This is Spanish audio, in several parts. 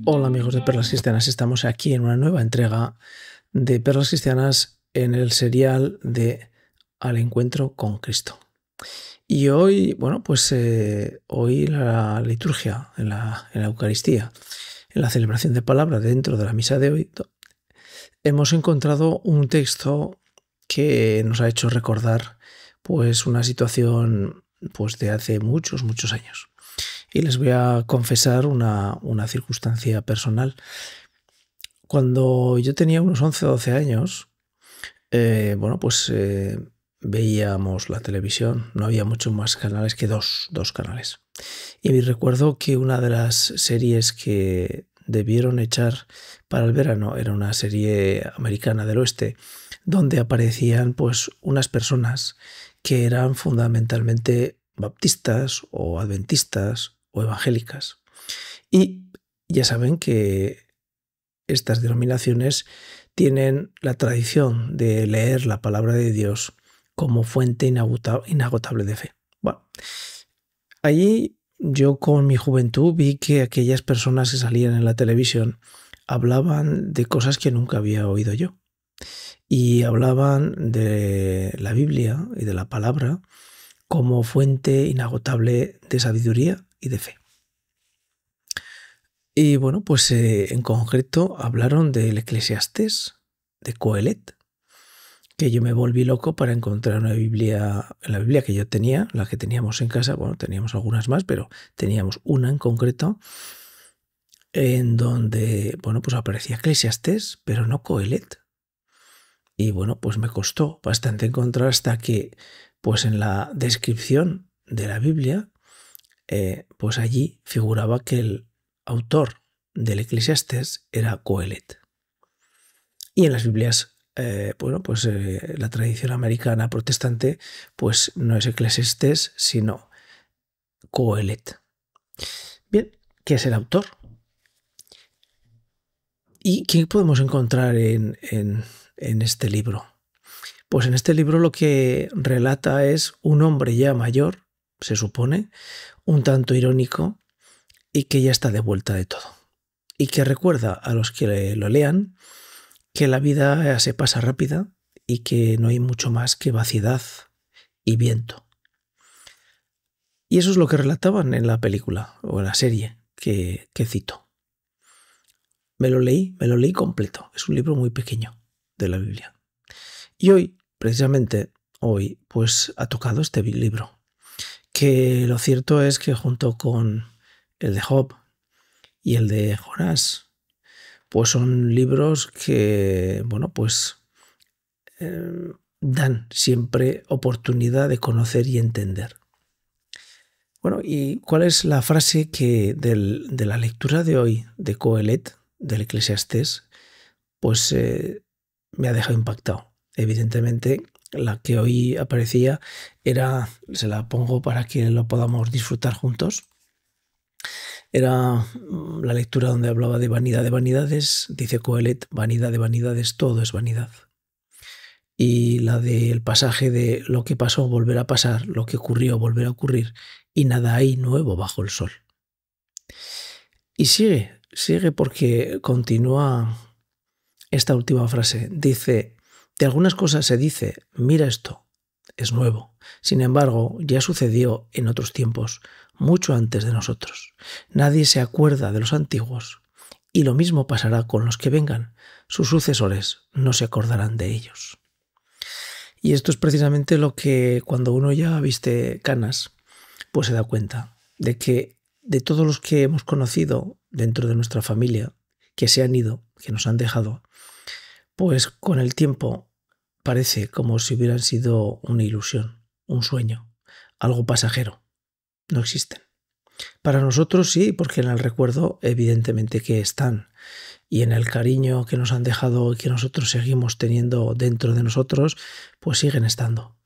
Hola amigos de Perlas Cristianas, estamos aquí en una nueva entrega de Perlas Cristianas en el serial de Al Encuentro con Cristo. Y hoy, hoy la liturgia, en la Eucaristía, en la celebración de palabra dentro de la misa de hoy, hemos encontrado un texto que nos ha hecho recordar pues una situación pues de hace muchos años. Y les voy a confesar una circunstancia personal. Cuando yo tenía unos 11 o 12 años, veíamos la televisión. No había muchos más canales que dos canales. Y recuerdo que una de las series que debieron echar para el verano era una serie americana del oeste, donde aparecían pues unas personas que eran fundamentalmente baptistas o adventistas o evangélicas. Y ya saben que estas denominaciones tienen la tradición de leer la palabra de Dios como fuente inagotable de fe. Bueno, allí yo con mi juventud vi que aquellas personas que salían en la televisión hablaban de cosas que nunca había oído yo. Y hablaban de la Biblia y de la palabra como fuente inagotable de sabiduría y de fe. Y bueno, pues en concreto hablaron del Eclesiastés, de Coelet, que yo me volví loco para encontrar una Biblia, la Biblia que yo tenía, la que teníamos en casa, bueno, teníamos algunas más, pero teníamos una en concreto en donde, bueno, pues aparecía Eclesiastés, pero no Coelet. Y bueno, pues me costó bastante encontrar hasta que, pues en la descripción de la Biblia, pues allí figuraba que el autor del Eclesiastés era Coelet. Y en las Biblias, la tradición americana protestante, pues no es Eclesiastés, sino Coelet. Bien, ¿qué es el autor? ¿Y qué podemos encontrar en este libro? Pues en este libro lo que relata es un hombre ya mayor, se supone, un tanto irónico, y que ya está de vuelta de todo. Y que recuerda a los que lo lean que la vida se pasa rápida y que no hay mucho más que vaciedad y viento. Y eso es lo que relataban en la película o en la serie que cito. Me lo leí completo. Es un libro muy pequeño de la Biblia. Y hoy, precisamente hoy, pues ha tocado este libro. Que lo cierto es que junto con el de Job y el de Jonás, pues son libros que, dan siempre oportunidad de conocer y entender. Bueno, ¿y cuál es la frase que de la lectura de hoy de Coelet, del Eclesiastés, pues me ha dejado impactado? Evidentemente, la que hoy aparecía se la pongo para que lo podamos disfrutar juntos. Era la lectura donde hablaba de vanidad de vanidades, dice Coelet, vanidad de vanidades, todo es vanidad. Y la del pasaje de lo que pasó volverá a pasar, lo que ocurrió volverá a ocurrir, y nada hay nuevo bajo el sol. Y sigue porque continúa esta última frase. Dice, de algunas cosas se dice, mira esto, es nuevo. Sin embargo, ya sucedió en otros tiempos, mucho antes de nosotros. Nadie se acuerda de los antiguos, y lo mismo pasará con los que vengan. Sus sucesores no se acordarán de ellos. Y esto es precisamente lo que cuando uno ya viste canas, pues se da cuenta de que de todos los que hemos conocido dentro de nuestra familia, que se han ido, que nos han dejado, pues con el tiempo parece como si hubieran sido una ilusión, un sueño, algo pasajero. No existen. Para nosotros sí, porque en el recuerdo evidentemente que están. Y en el cariño que nos han dejado y que nosotros seguimos teniendo dentro de nosotros, pues siguen estando.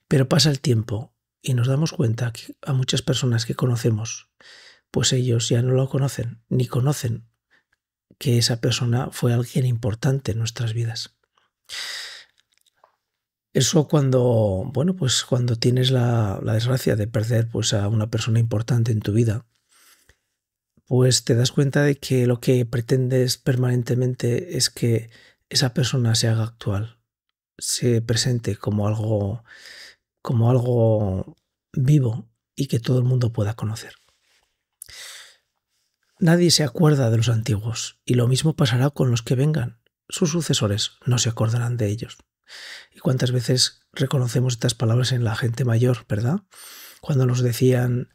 Pero pasa el tiempo y nos damos cuenta que a muchas personas que conocemos, pues ellos ya no lo conocen, ni conocen que esa persona fue alguien importante en nuestras vidas. Eso cuando, bueno, pues cuando tienes la desgracia de perder pues a una persona importante en tu vida, pues te das cuenta de que lo que pretendes permanentemente es que esa persona se haga actual, se presente como algo vivo y que todo el mundo pueda conocer. Nadie se acuerda de los antiguos y lo mismo pasará con los que vengan. Sus sucesores no se acordarán de ellos. ¿Y cuántas veces reconocemos estas palabras en la gente mayor, verdad? Cuando nos decían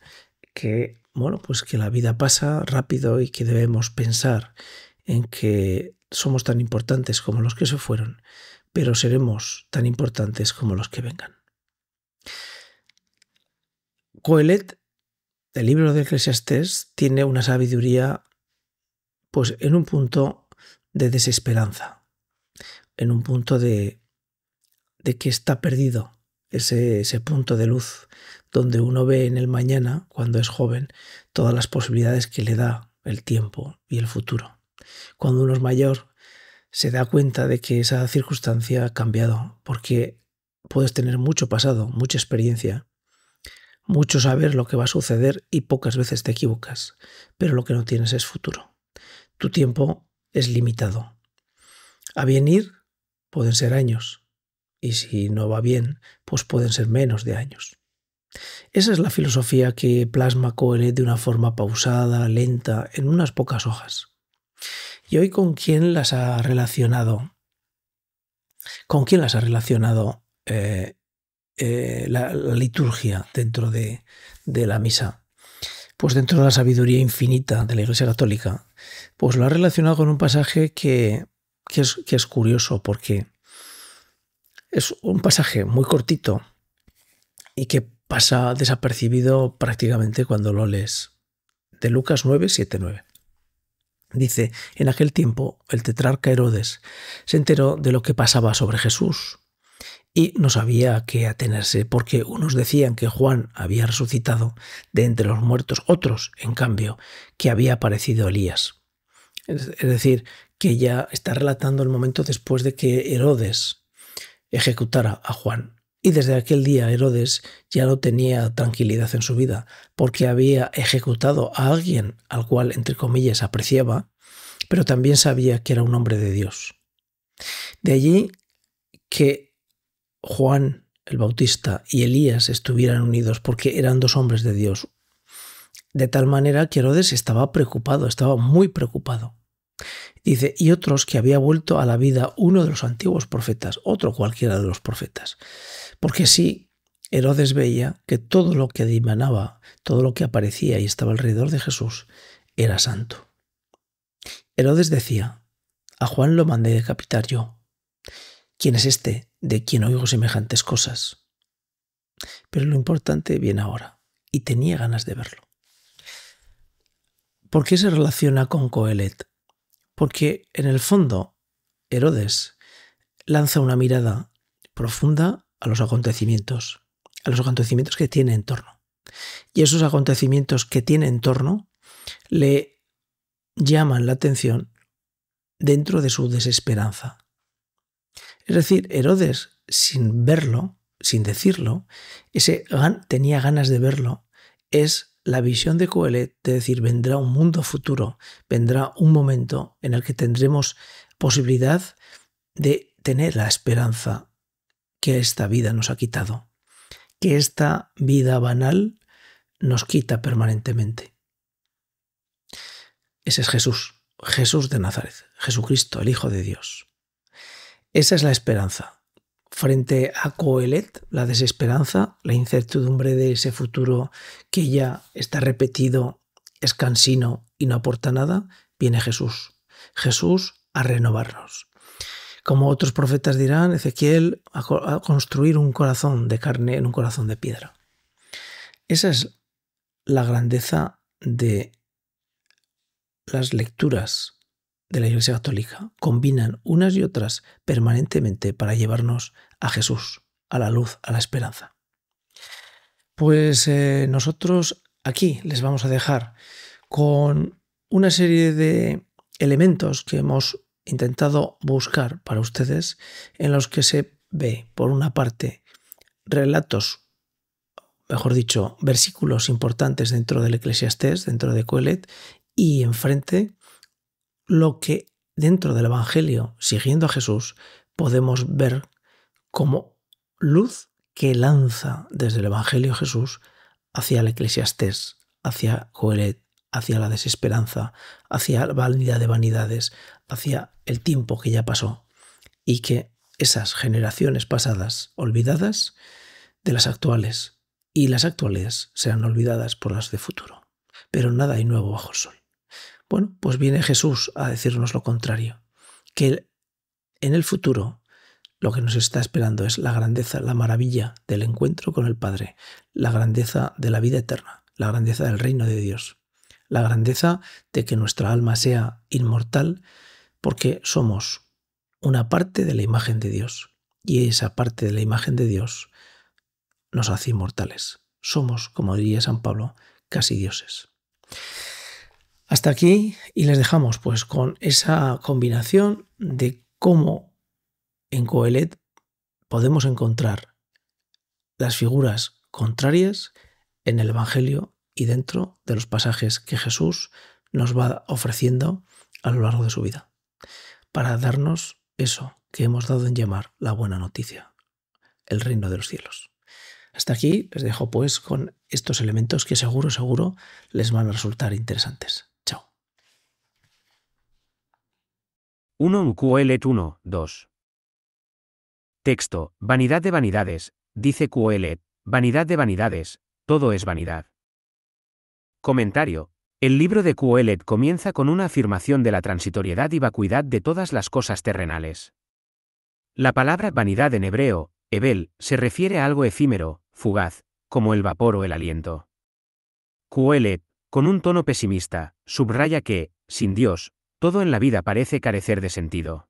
que, bueno, pues que la vida pasa rápido y que debemos pensar en que somos tan importantes como los que se fueron, pero seremos tan importantes como los que vengan. Coelet, el libro de Eclesiastés, tiene una sabiduría, pues en un punto de desesperanza, en un punto de que está perdido ese punto de luz donde uno ve en el mañana, cuando es joven, todas las posibilidades que le da el tiempo y el futuro. Cuando uno es mayor, se da cuenta de que esa circunstancia ha cambiado, porque puedes tener mucho pasado, mucha experiencia, mucho saber lo que va a suceder y pocas veces te equivocas, pero lo que no tienes es futuro. Tu tiempo es limitado. A bien ir pueden ser años, y si no va bien, pues pueden ser menos de años. Esa es la filosofía que plasma Coelet de una forma pausada, lenta, en unas pocas hojas. ¿Y hoy con quién las ha relacionado? ¿Con quién las ha relacionado la liturgia dentro de la misa? Pues dentro de la sabiduría infinita de la Iglesia Católica, pues lo ha relacionado con un pasaje que es curioso, porque es un pasaje muy cortito y que pasa desapercibido prácticamente cuando lo lees. De Lucas 9, 7, 9. Dice, en aquel tiempo el tetrarca Herodes se enteró de lo que pasaba sobre Jesús y no sabía a qué atenerse, porque unos decían que Juan había resucitado de entre los muertos, otros, en cambio, que había aparecido Elías. Es decir, que ya está relatando el momento después de que Herodes ejecutara a Juan. Y desde aquel día Herodes ya no tenía tranquilidad en su vida, porque había ejecutado a alguien al cual, entre comillas, apreciaba, pero también sabía que era un hombre de Dios. De allí que Juan el Bautista y Elías estuvieran unidos, porque eran dos hombres de Dios. De tal manera que Herodes estaba preocupado, estaba muy preocupado. Dice, y otros que había vuelto a la vida uno de los antiguos profetas, otro cualquiera de los profetas. Porque sí, Herodes veía que todo lo que dimanaba, todo lo que aparecía y estaba alrededor de Jesús, era santo. Herodes decía, a Juan lo mandé decapitar yo. ¿Quién es este de quien oigo semejantes cosas? Pero lo importante viene ahora, y tenía ganas de verlo. ¿Por qué se relaciona con Coelet? Porque en el fondo Herodes lanza una mirada profunda a los acontecimientos que tiene en torno. Y esos acontecimientos que tiene en torno le llaman la atención dentro de su desesperanza. Es decir, Herodes, sin verlo, sin decirlo, tenía ganas de verlo, es la visión de Coelet de decir, vendrá un mundo futuro, vendrá un momento en el que tendremos posibilidad de tener la esperanza que esta vida nos ha quitado, que esta vida banal nos quita permanentemente. Ese es Jesús, Jesús de Nazaret, Jesucristo, el Hijo de Dios. Esa es la esperanza. Frente a Coelet, la desesperanza, la incertidumbre de ese futuro que ya está repetido, es cansino y no aporta nada, viene Jesús. Jesús a renovarnos. Como otros profetas dirán, Ezequiel a construir un corazón de carne en un corazón de piedra. Esa es la grandeza de las lecturas de la Iglesia Católica. Combinan unas y otras permanentemente para llevarnos a Jesús, a la luz, a la esperanza. Pues nosotros aquí les vamos a dejar con una serie de elementos que hemos intentado buscar para ustedes, en los que se ve, por una parte, relatos, mejor dicho, versículos importantes dentro del Eclesiastés, dentro de Coelet, y enfrente lo que dentro del Evangelio, siguiendo a Jesús, podemos ver como luz que lanza desde el Evangelio Jesús hacia el Eclesiastés, hacia Coelet, hacia la desesperanza, hacia la vanidad de vanidades, hacia el tiempo que ya pasó, y que esas generaciones pasadas olvidadas de las actuales y las actuales serán olvidadas por las de futuro. Pero nada hay nuevo bajo el sol. Bueno, pues viene Jesús a decirnos lo contrario, que en el futuro lo que nos está esperando es la grandeza, la maravilla del encuentro con el Padre, la grandeza de la vida eterna, la grandeza del reino de Dios, la grandeza de que nuestra alma sea inmortal porque somos una parte de la imagen de Dios y esa parte de la imagen de Dios nos hace inmortales. Somos, como diría San Pablo, casi dioses. Hasta aquí y les dejamos pues con esa combinación de cómo en Coelet podemos encontrar las figuras contrarias en el Evangelio y dentro de los pasajes que Jesús nos va ofreciendo a lo largo de su vida, para darnos eso que hemos dado en llamar la buena noticia, el reino de los cielos. Hasta aquí les dejo pues con estos elementos que seguro les van a resultar interesantes. Chao. 1 Coelet 1, 2. Texto: vanidad de vanidades, dice Coelet, vanidad de vanidades, todo es vanidad. Comentario: el libro de Coelet comienza con una afirmación de la transitoriedad y vacuidad de todas las cosas terrenales. La palabra vanidad en hebreo, hebel, se refiere a algo efímero, fugaz, como el vapor o el aliento. Coelet, con un tono pesimista, subraya que, sin Dios, todo en la vida parece carecer de sentido.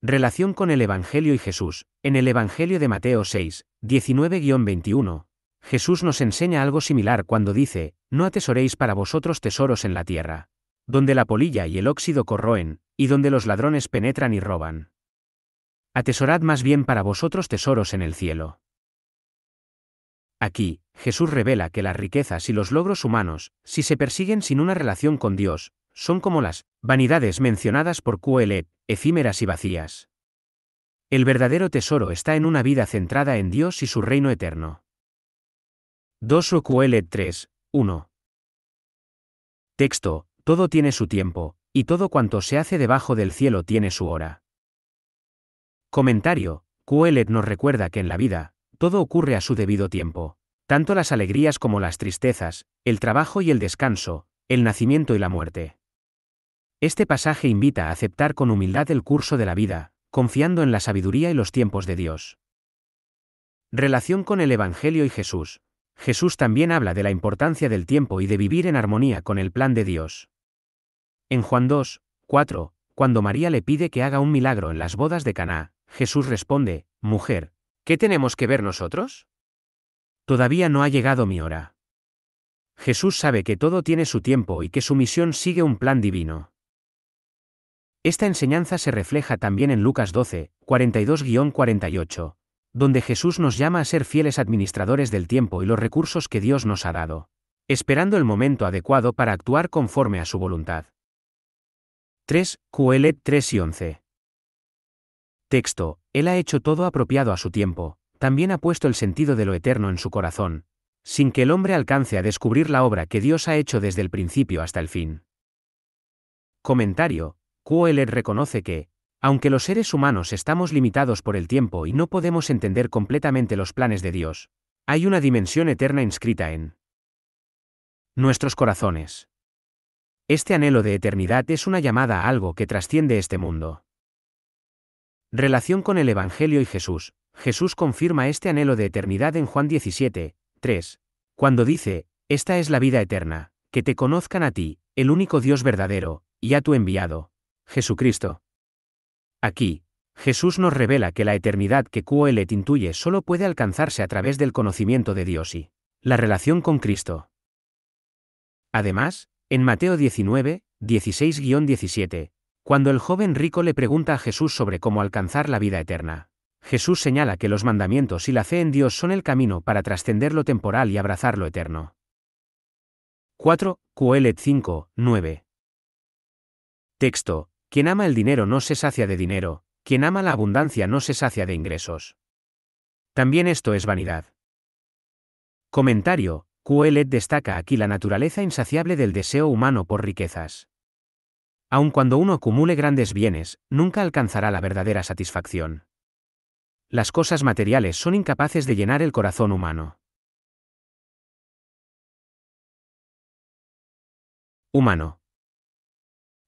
Relación con el Evangelio y Jesús. En el Evangelio de Mateo 6, 19-21, Jesús nos enseña algo similar cuando dice: no atesoréis para vosotros tesoros en la tierra, donde la polilla y el óxido corroen, y donde los ladrones penetran y roban. Atesorad más bien para vosotros tesoros en el cielo. Aquí, Jesús revela que las riquezas y los logros humanos, si se persiguen sin una relación con Dios, son como las vanidades mencionadas por Coelet, efímeras y vacías. El verdadero tesoro está en una vida centrada en Dios y su reino eterno. 2 Coelet 3, 1. Texto: todo tiene su tiempo, y todo cuanto se hace debajo del cielo tiene su hora. Comentario: Coelet nos recuerda que en la vida, todo ocurre a su debido tiempo, tanto las alegrías como las tristezas, el trabajo y el descanso, el nacimiento y la muerte. Este pasaje invita a aceptar con humildad el curso de la vida, confiando en la sabiduría y los tiempos de Dios. Relación con el Evangelio y Jesús. Jesús también habla de la importancia del tiempo y de vivir en armonía con el plan de Dios. En Juan 2, 4, cuando María le pide que haga un milagro en las bodas de Caná, Jesús responde: mujer, ¿qué tenemos que ver nosotros? Todavía no ha llegado mi hora. Jesús sabe que todo tiene su tiempo y que su misión sigue un plan divino. Esta enseñanza se refleja también en Lucas 12, 42-48, donde Jesús nos llama a ser fieles administradores del tiempo y los recursos que Dios nos ha dado, esperando el momento adecuado para actuar conforme a su voluntad. 3 Coelet 3 y 11. Texto: Él ha hecho todo apropiado a su tiempo, también ha puesto el sentido de lo eterno en su corazón, sin que el hombre alcance a descubrir la obra que Dios ha hecho desde el principio hasta el fin. Comentario: Coelet reconoce que, aunque los seres humanos estamos limitados por el tiempo y no podemos entender completamente los planes de Dios, hay una dimensión eterna inscrita en nuestros corazones. Este anhelo de eternidad es una llamada a algo que trasciende este mundo. Relación con el Evangelio y Jesús. Jesús confirma este anhelo de eternidad en Juan 17, 3, cuando dice: esta es la vida eterna, que te conozcan a ti, el único Dios verdadero, y a tu enviado, Jesucristo. Aquí, Jesús nos revela que la eternidad que Coelet intuye solo puede alcanzarse a través del conocimiento de Dios y la relación con Cristo. Además, en Mateo 19, 16-17, cuando el joven rico le pregunta a Jesús sobre cómo alcanzar la vida eterna, Jesús señala que los mandamientos y la fe en Dios son el camino para trascender lo temporal y abrazar lo eterno. 4. Qoheleth 5, 9. Texto: quien ama el dinero no se sacia de dinero, quien ama la abundancia no se sacia de ingresos. También esto es vanidad. Comentario: Qoheleth destaca aquí la naturaleza insaciable del deseo humano por riquezas. Aun cuando uno acumule grandes bienes, nunca alcanzará la verdadera satisfacción. Las cosas materiales son incapaces de llenar el corazón humano. Humano.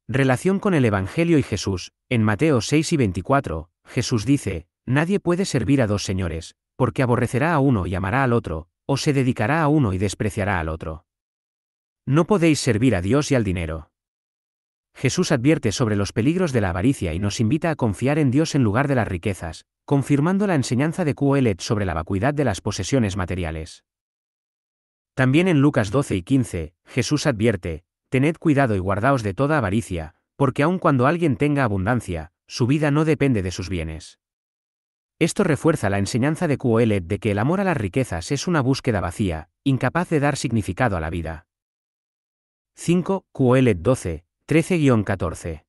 Relación con el Evangelio y Jesús. En Mateo 6 y 24, Jesús dice: nadie puede servir a dos señores, porque aborrecerá a uno y amará al otro, o se dedicará a uno y despreciará al otro. No podéis servir a Dios y al dinero. Jesús advierte sobre los peligros de la avaricia y nos invita a confiar en Dios en lugar de las riquezas, confirmando la enseñanza de Qoheleth sobre la vacuidad de las posesiones materiales. También en Lucas 12 y 15, Jesús advierte: tened cuidado y guardaos de toda avaricia, porque aun cuando alguien tenga abundancia, su vida no depende de sus bienes. Esto refuerza la enseñanza de Qoheleth de que el amor a las riquezas es una búsqueda vacía, incapaz de dar significado a la vida. 5. Qoheleth 12, 13-14.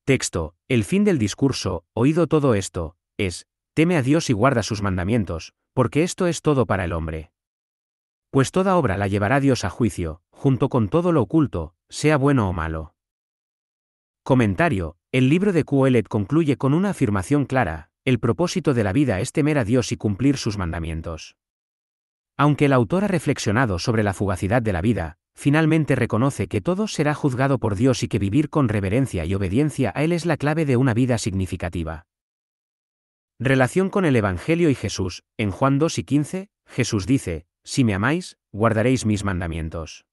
Texto: el fin del discurso, oído todo esto, es: teme a Dios y guarda sus mandamientos, porque esto es todo para el hombre. Pues toda obra la llevará Dios a juicio, junto con todo lo oculto, sea bueno o malo. Comentario: el libro de Qoheleth concluye con una afirmación clara: el propósito de la vida es temer a Dios y cumplir sus mandamientos. Aunque el autor ha reflexionado sobre la fugacidad de la vida, finalmente reconoce que todo será juzgado por Dios y que vivir con reverencia y obediencia a Él es la clave de una vida significativa. Relación con el Evangelio y Jesús. En Juan 2 y 15, Jesús dice: si me amáis, guardaréis mis mandamientos.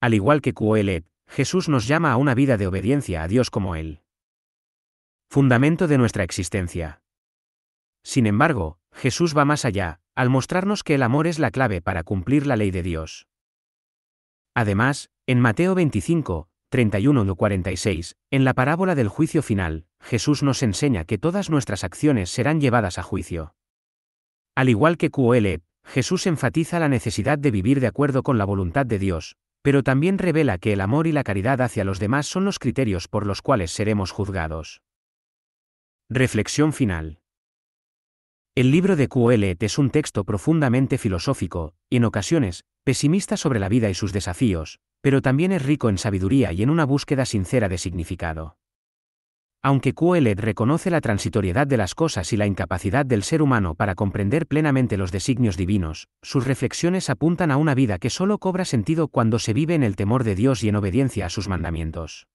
Al igual que Qoheleth, Jesús nos llama a una vida de obediencia a Dios como Él. Fundamento de nuestra existencia. Sin embargo, Jesús va más allá, al mostrarnos que el amor es la clave para cumplir la ley de Dios. Además, en Mateo 25, 31-46, en la parábola del juicio final, Jesús nos enseña que todas nuestras acciones serán llevadas a juicio. Al igual que Qoheleth, Jesús enfatiza la necesidad de vivir de acuerdo con la voluntad de Dios, pero también revela que el amor y la caridad hacia los demás son los criterios por los cuales seremos juzgados. Reflexión final. El libro de Qoheleth es un texto profundamente filosófico, y en ocasiones, pesimista sobre la vida y sus desafíos, pero también es rico en sabiduría y en una búsqueda sincera de significado. Aunque Qoheleth reconoce la transitoriedad de las cosas y la incapacidad del ser humano para comprender plenamente los designios divinos, sus reflexiones apuntan a una vida que solo cobra sentido cuando se vive en el temor de Dios y en obediencia a sus mandamientos.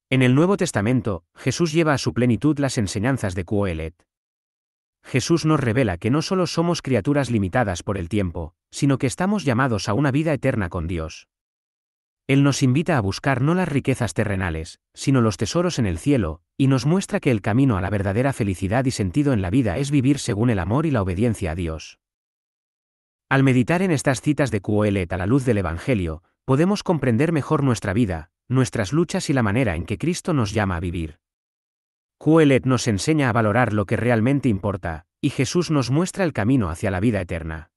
En el Nuevo Testamento, Jesús lleva a su plenitud las enseñanzas de Qoheleth. Jesús nos revela que no solo somos criaturas limitadas por el tiempo, sino que estamos llamados a una vida eterna con Dios. Él nos invita a buscar no las riquezas terrenales, sino los tesoros en el cielo, y nos muestra que el camino a la verdadera felicidad y sentido en la vida es vivir según el amor y la obediencia a Dios. Al meditar en estas citas de Qoheleth a la luz del Evangelio, podemos comprender mejor nuestra vida, nuestras luchas y la manera en que Cristo nos llama a vivir. Qoheleth nos enseña a valorar lo que realmente importa, y Jesús nos muestra el camino hacia la vida eterna.